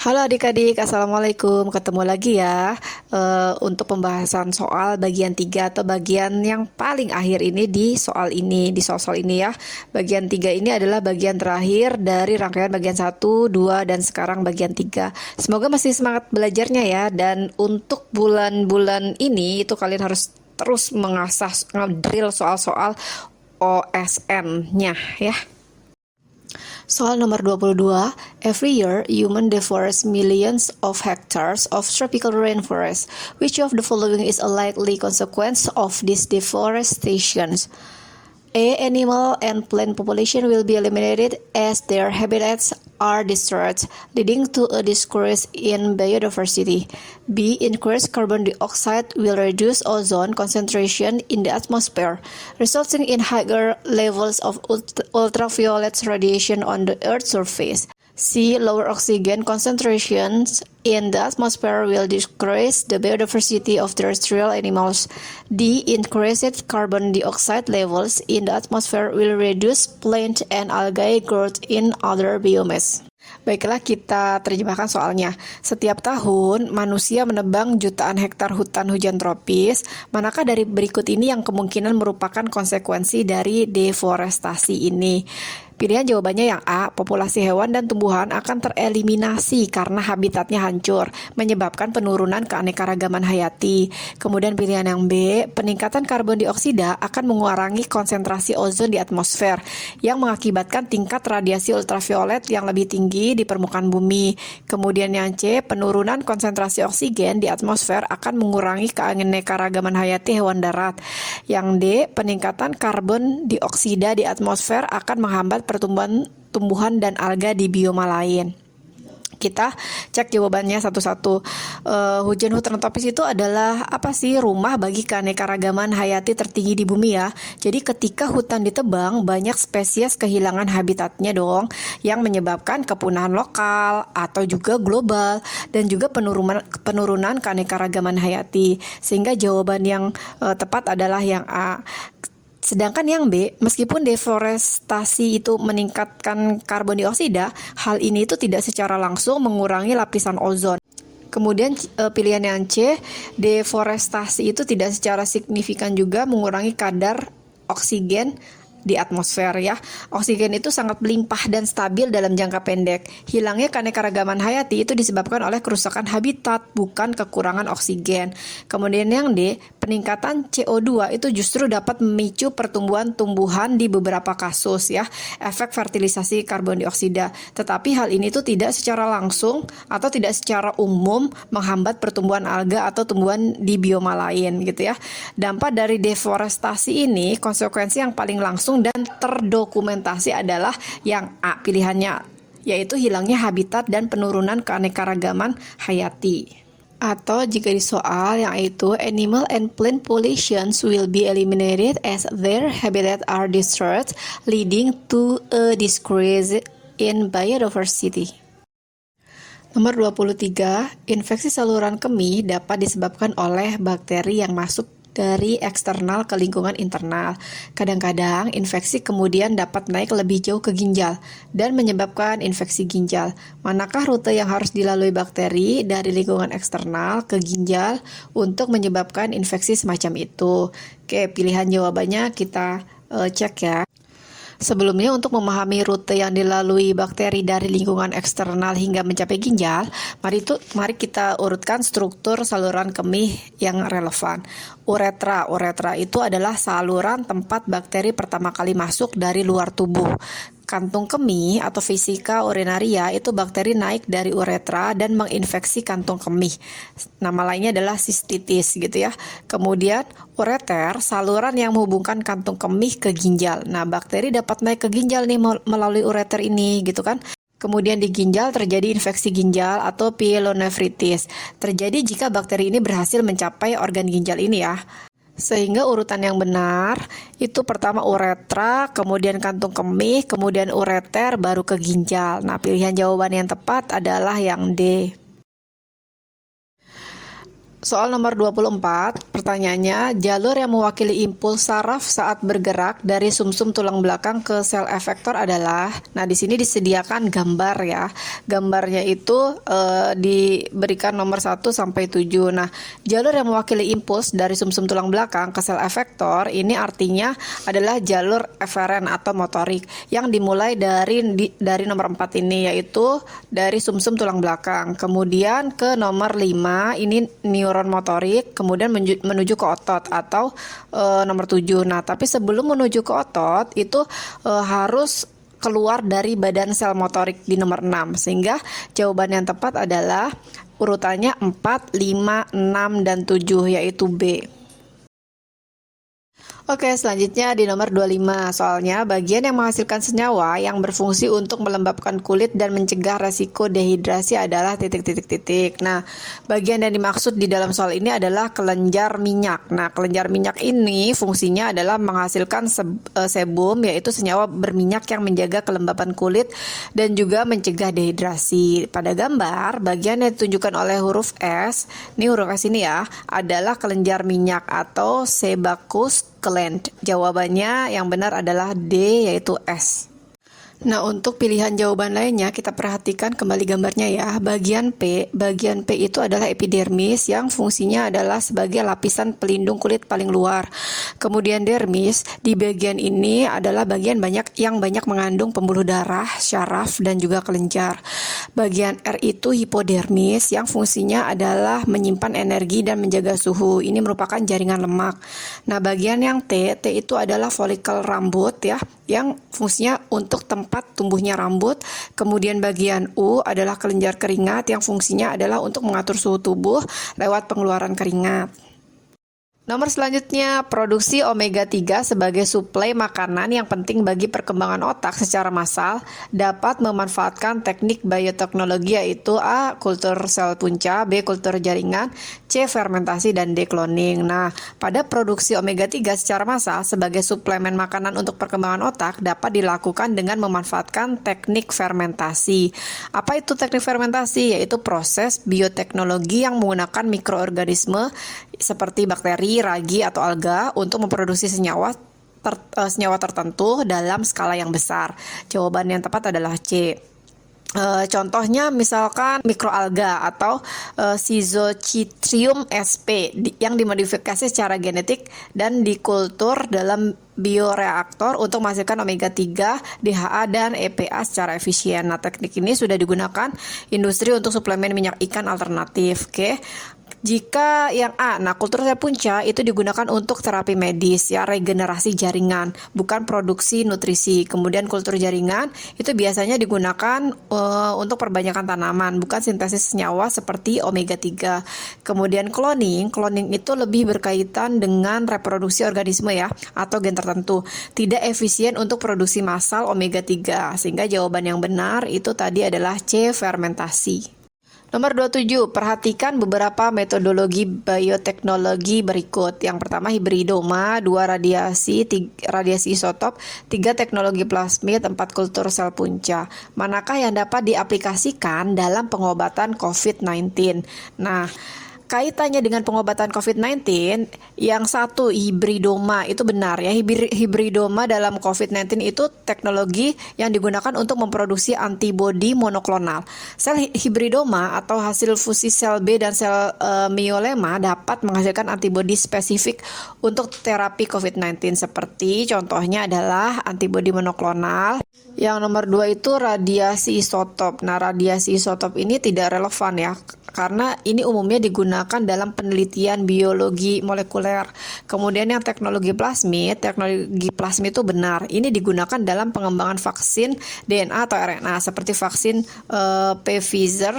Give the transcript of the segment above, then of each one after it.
Halo adik-adik, Assalamualaikum. Ketemu lagi ya untuk pembahasan soal bagian 3 atau bagian yang paling akhir ini di soal ini, di soal-soal ini ya. Bagian 3 ini adalah bagian terakhir dari rangkaian bagian 1, 2, dan sekarang bagian 3. Semoga masih semangat belajarnya ya. Dan untuk bulan-bulan ini itu kalian harus terus mengasah, ngedrill soal-soal OSN-nya ya. Soal nomor 22, every year human deforests millions of hectares of tropical rainforest. Which of the following is a likely consequence of this deforestation? A. Animal and plant population will be eliminated as their habitats are destroyed, leading to a decrease in biodiversity. B. Increased carbon dioxide will reduce ozone concentration in the atmosphere, resulting in higher levels of ultraviolet radiation on the Earth's surface. C. Lower oxygen concentrations in the atmosphere will decrease the biodiversity of terrestrial animals. D. Increased carbon dioxide levels in the atmosphere will reduce plant and algae growth in other biomes. Baiklah, kita terjemahkan soalnya. Setiap tahun, manusia menebang jutaan hektar hutan hujan tropis. Manakah dari berikut ini yang kemungkinan merupakan konsekuensi dari deforestasi ini? Pilihan jawabannya yang A, populasi hewan dan tumbuhan akan tereliminasi karena habitatnya hancur, menyebabkan penurunan keanekaragaman hayati. Kemudian pilihan yang B, peningkatan karbon dioksida akan mengurangi konsentrasi ozon di atmosfer, yang mengakibatkan tingkat radiasi ultraviolet yang lebih tinggi di permukaan bumi. Kemudian yang C, penurunan konsentrasi oksigen di atmosfer akan mengurangi keanekaragaman hayati hewan darat. Yang D, peningkatan karbon dioksida di atmosfer akan menghambat pertumbuhan tumbuhan dan alga di bioma lain. Kita cek jawabannya satu-satu. Hujan hutan tropis itu adalah apa sih? Rumah bagi keanekaragaman hayati tertinggi di bumi ya. Jadi ketika hutan ditebang, banyak spesies kehilangan habitatnya dong, yang menyebabkan kepunahan lokal atau juga global, dan juga penurunan keanekaragaman hayati. Sehingga jawaban yang tepat adalah yang A. Sedangkan yang B, meskipun deforestasi itu meningkatkan karbon dioksida, hal ini itu tidak secara langsung mengurangi lapisan ozon. Kemudian pilihan yang C, deforestasi itu tidak secara signifikan juga mengurangi kadar oksigen di atmosfer ya. Oksigen itu sangat melimpah dan stabil dalam jangka pendek. Hilangnya keanekaragaman hayati itu disebabkan oleh kerusakan habitat, bukan kekurangan oksigen. Kemudian yang D, peningkatan CO2 itu justru dapat memicu pertumbuhan tumbuhan di beberapa kasus ya, efek fertilisasi karbon dioksida. Tetapi hal ini tuh tidak secara langsung atau tidak secara umum menghambat pertumbuhan alga atau tumbuhan di bioma lain gitu ya. Dampak dari deforestasi ini, konsekuensi yang paling langsung dan terdokumentasi adalah yang A pilihannya, yaitu hilangnya habitat dan penurunan keanekaragaman hayati. Atau jika di soal yang itu, animal and plant populations will be eliminated as their habitat are destroyed, leading to a decrease in biodiversity. Nomor 23, infeksi saluran kemih dapat disebabkan oleh bakteri yang masuk dari eksternal ke lingkungan internal. Kadang-kadang infeksi kemudian dapat naik lebih jauh ke ginjal dan menyebabkan infeksi ginjal. Manakah rute yang harus dilalui bakteri dari lingkungan eksternal ke ginjal untuk menyebabkan infeksi semacam itu? Oke, pilihan jawabannya kita cek ya. Sebelumnya, untuk memahami rute yang dilalui bakteri dari lingkungan eksternal hingga mencapai ginjal, mari kita urutkan struktur saluran kemih yang relevan. Uretra itu adalah saluran tempat bakteri pertama kali masuk dari luar tubuh. Kantung kemih atau vesika urinaria itu bakteri naik dari uretra dan menginfeksi kantung kemih. Nama lainnya adalah sistitis gitu ya. Kemudian ureter, saluran yang menghubungkan kantung kemih ke ginjal. Nah, bakteri dapat naik ke ginjal nih melalui ureter ini gitu kan. Kemudian di ginjal terjadi infeksi ginjal atau pyelonefritis. Terjadi jika bakteri ini berhasil mencapai organ ginjal ini ya. Sehingga urutan yang benar itu pertama uretra, kemudian kantung kemih, kemudian ureter, baru ke ginjal. Nah, pilihan jawaban yang tepat adalah yang D. Soal nomor 24, pertanyaannya, jalur yang mewakili impuls saraf saat bergerak dari sumsum tulang belakang ke sel efektor adalah, nah di sini disediakan gambar ya. Gambarnya itu diberikan nomor 1 sampai 7. Nah, jalur yang mewakili impuls dari sumsum tulang belakang ke sel efektor ini artinya adalah jalur eferen atau motorik yang dimulai dari nomor 4 ini, yaitu dari sumsum tulang belakang. Kemudian ke nomor 5 ini neuron motorik, kemudian menuju ke otot atau nomor 7. Nah, tapi sebelum menuju ke otot itu harus keluar dari badan sel motorik di nomor 6. Sehingga jawaban yang tepat adalah urutannya 4, 5, 6, dan 7, yaitu B. Oke, selanjutnya di nomor 25. Soalnya bagian yang menghasilkan senyawa yang berfungsi untuk melembabkan kulit dan mencegah resiko dehidrasi adalah titik-titik-titik. Nah, bagian yang dimaksud di dalam soal ini adalah kelenjar minyak. Nah, kelenjar minyak ini fungsinya adalah menghasilkan sebum, yaitu senyawa berminyak yang menjaga kelembapan kulit dan juga mencegah dehidrasi. Pada gambar, bagian yang ditunjukkan oleh huruf S, ini huruf S ini ya, adalah kelenjar minyak atau sebaceous gland. Jawabannya yang benar adalah D, yaitu S. Nah, untuk pilihan jawaban lainnya kita perhatikan kembali gambarnya ya. Bagian P itu adalah epidermis yang fungsinya adalah sebagai lapisan pelindung kulit paling luar. Kemudian dermis, di bagian ini adalah bagian yang banyak mengandung pembuluh darah, syaraf, dan juga kelenjar. Bagian R itu hipodermis yang fungsinya adalah menyimpan energi dan menjaga suhu. Ini merupakan jaringan lemak. Nah, bagian yang T itu adalah folikel rambut ya, yang fungsinya untuk tempat tumbuhnya rambut. Kemudian bagian U adalah kelenjar keringat yang fungsinya adalah untuk mengatur suhu tubuh lewat pengeluaran keringat. Nomor selanjutnya, produksi omega 3 sebagai suplai makanan yang penting bagi perkembangan otak secara massal dapat memanfaatkan teknik bioteknologi, yaitu A. kultur sel punca, B. kultur jaringan, C. fermentasi, dan D. cloning. Nah, pada produksi omega 3 secara massal sebagai suplemen makanan untuk perkembangan otak dapat dilakukan dengan memanfaatkan teknik fermentasi. Apa itu teknik fermentasi? Yaitu proses bioteknologi yang menggunakan mikroorganisme seperti bakteri, ragi, atau alga untuk memproduksi senyawa tertentu dalam skala yang besar. Jawaban yang tepat adalah C. Contohnya misalkan mikroalga atau Schizochitrium sp yang dimodifikasi secara genetik dan dikultur dalam bioreaktor untuk menghasilkan omega 3, DHA, dan EPA secara efisien. Nah, teknik ini sudah digunakan industri untuk suplemen minyak ikan alternatif. Oke. Jika yang A, nah kultur sel punca itu digunakan untuk terapi medis ya, regenerasi jaringan, bukan produksi nutrisi. Kemudian kultur jaringan itu biasanya digunakan untuk perbanyakan tanaman, bukan sintesis senyawa seperti omega 3. Kemudian cloning itu lebih berkaitan dengan reproduksi organisme ya, atau gen tertentu. Tidak efisien untuk produksi massal omega 3. Sehingga jawaban yang benar itu tadi adalah C, fermentasi. Nomor 27, perhatikan beberapa metodologi bioteknologi berikut. Yang pertama hibridoma, 2 radiasi isotop, 3 teknologi plasmid, 4 kultur sel punca. Manakah yang dapat diaplikasikan dalam pengobatan COVID-19? Nah, kaitannya dengan pengobatan COVID-19, yang satu hibridoma itu benar ya. Hibridoma dalam COVID-19 itu teknologi yang digunakan untuk memproduksi antibodi monoklonal. Sel hibridoma atau hasil fusi sel B dan sel myeloma dapat menghasilkan antibodi spesifik untuk terapi COVID-19, seperti contohnya adalah antibodi monoklonal. Yang nomor 2 itu radiasi isotop. Nah, radiasi isotop ini tidak relevan ya, karena ini umumnya digunakan dalam penelitian biologi molekuler. Kemudian yang teknologi plasmid itu benar. Ini digunakan dalam pengembangan vaksin DNA atau RNA seperti vaksin Pfizer,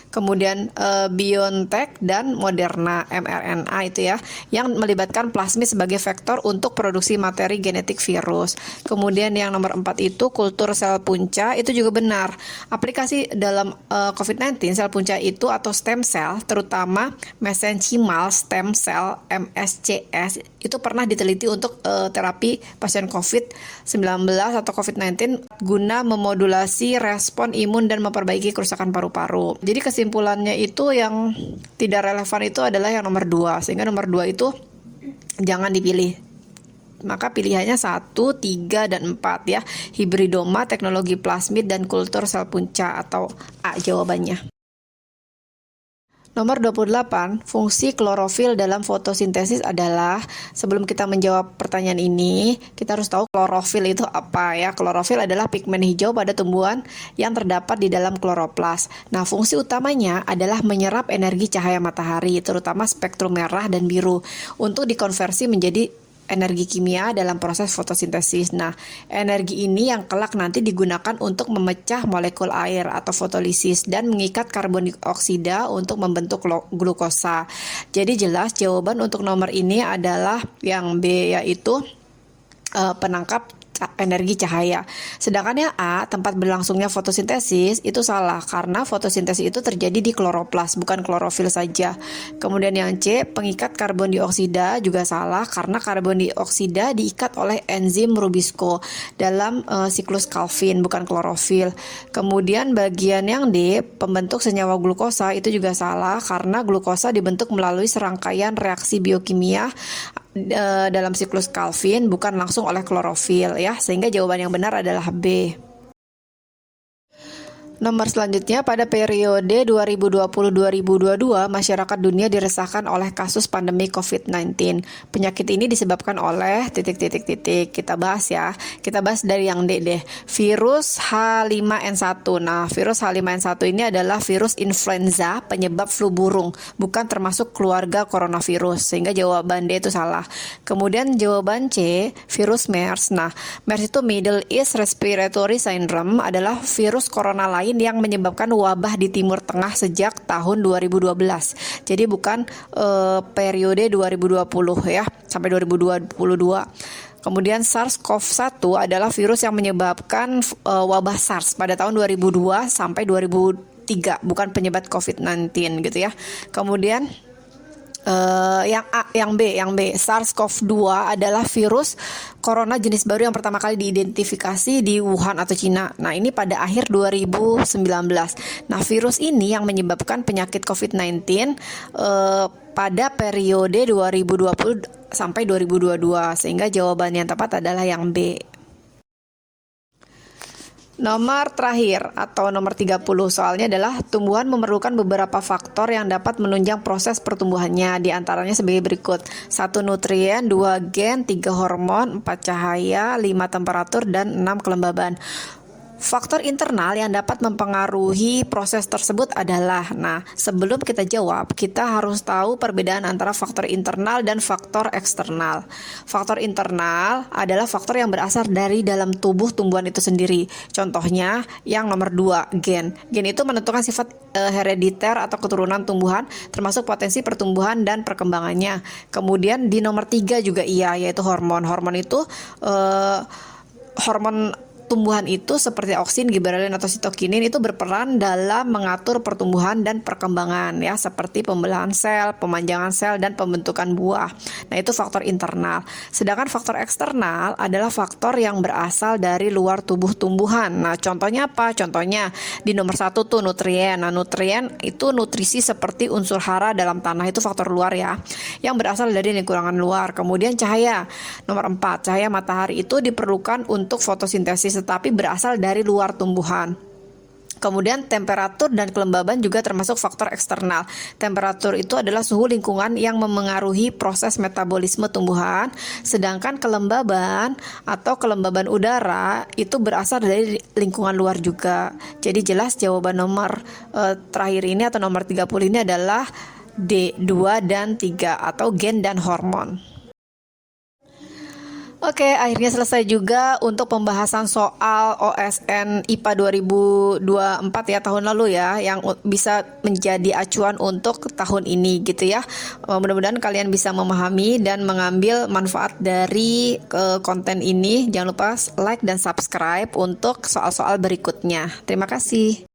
kemudian BioNTech dan Moderna mRNA itu ya, yang melibatkan plasmid sebagai vektor untuk produksi materi genetik virus. Kemudian yang nomor 4 itu kultur sel punca itu juga benar. Aplikasi dalam COVID-19 sel punca itu atau stem cell, terutama mesenchymal stem cell MSCS, itu pernah diteliti untuk terapi pasien COVID-19 atau COVID-19 guna memodulasi respon imun dan memperbaiki kerusakan paru-paru. Jadi kesimpulannya itu yang tidak relevan itu adalah yang nomor 2, sehingga nomor 2 itu jangan dipilih. Maka pilihannya 1, 3, dan 4 ya. Hibridoma, teknologi plasmid, dan kultur sel punca atau A jawabannya. Nomor 28, fungsi klorofil dalam fotosintesis adalah, sebelum kita menjawab pertanyaan ini, kita harus tahu klorofil itu apa ya. Klorofil adalah pigmen hijau pada tumbuhan yang terdapat di dalam kloroplas. Nah, fungsi utamanya adalah menyerap energi cahaya matahari, terutama spektrum merah dan biru, untuk dikonversi menjadi energi kimia dalam proses fotosintesis. Nah, energi ini yang kelak nanti digunakan untuk memecah molekul air atau fotolisis dan mengikat karbon dioksida untuk membentuk glukosa. Jadi jelas jawaban untuk nomor ini adalah yang B, yaitu penangkap energi cahaya. Sedangkan yang A, tempat berlangsungnya fotosintesis, itu salah karena fotosintesis itu terjadi di kloroplas, bukan klorofil saja. Kemudian yang C, pengikat karbon dioksida juga salah karena karbon dioksida diikat oleh enzim rubisco dalam siklus Calvin, bukan klorofil. Kemudian bagian yang D, pembentuk senyawa glukosa, itu juga salah karena glukosa dibentuk melalui serangkaian reaksi biokimia dalam siklus Calvin, bukan langsung oleh klorofil ya, sehingga jawaban yang benar adalah B. Nomor selanjutnya, pada periode 2020-2022, masyarakat dunia diresahkan oleh kasus pandemi COVID-19. Penyakit ini disebabkan oleh Kita bahas ya. Kita bahas dari yang D deh. Virus H5N1. Nah, virus H5N1 ini adalah virus influenza penyebab flu burung, bukan termasuk keluarga coronavirus, sehingga jawaban D itu salah. Kemudian jawaban C, virus MERS. Nah, MERS itu Middle East Respiratory Syndrome, adalah virus corona lain yang menyebabkan wabah di Timur Tengah sejak tahun 2012. Jadi bukan periode 2020 ya, sampai 2022. Kemudian SARS-CoV-1 adalah virus yang menyebabkan wabah SARS pada tahun 2002 sampai 2003, bukan penyebab COVID-19 gitu ya. Kemudian yang B, SARS-CoV-2 adalah virus corona jenis baru yang pertama kali diidentifikasi di Wuhan atau Cina. Nah, ini pada akhir 2019. Nah, virus ini yang menyebabkan penyakit COVID-19 pada periode 2020 sampai 2022, sehingga jawaban yang tepat adalah yang B. Nomor terakhir atau nomor 30 soalnya adalah tumbuhan memerlukan beberapa faktor yang dapat menunjang proses pertumbuhannya, di antaranya sebagai berikut: 1 nutrien, 2 gen, 3 hormon, 4 cahaya, 5 temperatur, dan 6 kelembaban. Faktor internal yang dapat mempengaruhi proses tersebut adalah, nah, sebelum kita jawab, kita harus tahu perbedaan antara faktor internal dan faktor eksternal. Faktor internal adalah faktor yang berasal dari dalam tubuh tumbuhan itu sendiri. Contohnya yang nomor 2, gen. Gen itu menentukan sifat herediter atau keturunan tumbuhan, termasuk potensi pertumbuhan dan perkembangannya. Kemudian di nomor 3 juga yaitu hormon. Hormon itu hormon tumbuhan itu seperti auksin, giberelin, atau sitokinin itu berperan dalam mengatur pertumbuhan dan perkembangan ya, seperti pembelahan sel, pemanjangan sel, dan pembentukan buah. Nah, itu faktor internal. Sedangkan faktor eksternal adalah faktor yang berasal dari luar tubuh tumbuhan. Nah, contohnya apa? Contohnya di nomor 1 tuh nutrien. Nah, nutrien itu nutrisi seperti unsur hara dalam tanah, itu faktor luar ya, yang berasal dari lingkungan luar. Kemudian cahaya. Nomor 4, cahaya matahari itu diperlukan untuk fotosintesis, tetapi berasal dari luar tumbuhan. Kemudian temperatur dan kelembaban juga termasuk faktor eksternal. Temperatur itu adalah suhu lingkungan yang memengaruhi proses metabolisme tumbuhan, sedangkan kelembaban atau kelembaban udara itu berasal dari lingkungan luar juga. Jadi jelas jawaban nomor terakhir ini atau nomor 30 ini adalah D, 2 dan 3 atau gen dan hormon. Oke, akhirnya selesai juga untuk pembahasan soal OSN IPA 2024 ya, tahun lalu ya, yang bisa menjadi acuan untuk tahun ini gitu ya. Mudah-mudahan kalian bisa memahami dan mengambil manfaat dari konten ini. Jangan lupa like dan subscribe untuk soal-soal berikutnya. Terima kasih.